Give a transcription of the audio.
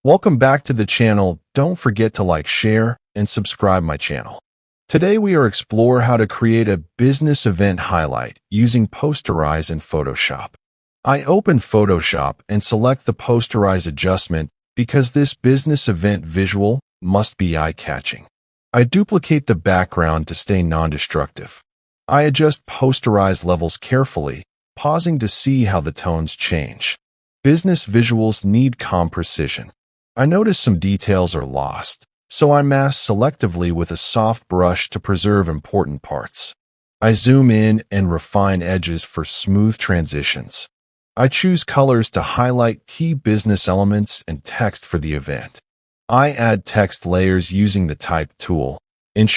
Welcome back to the channel. Don't forget to like, share, and subscribe my channel. Today we are explore how to create a business event highlight using Posterize in Photoshop. I open Photoshop and select the Posterize adjustment because this business event visual must be eye-catching. I duplicate the background to stay non-destructive. I adjust Posterize levels carefully, pausing to see how the tones change. Business visuals need calm precision. I notice some details are lost, so I mask selectively with a soft brush to preserve important parts. I zoom in and refine edges for smooth transitions. I choose colors to highlight key business elements and text for the event. I add text layers using the Type tool, ensure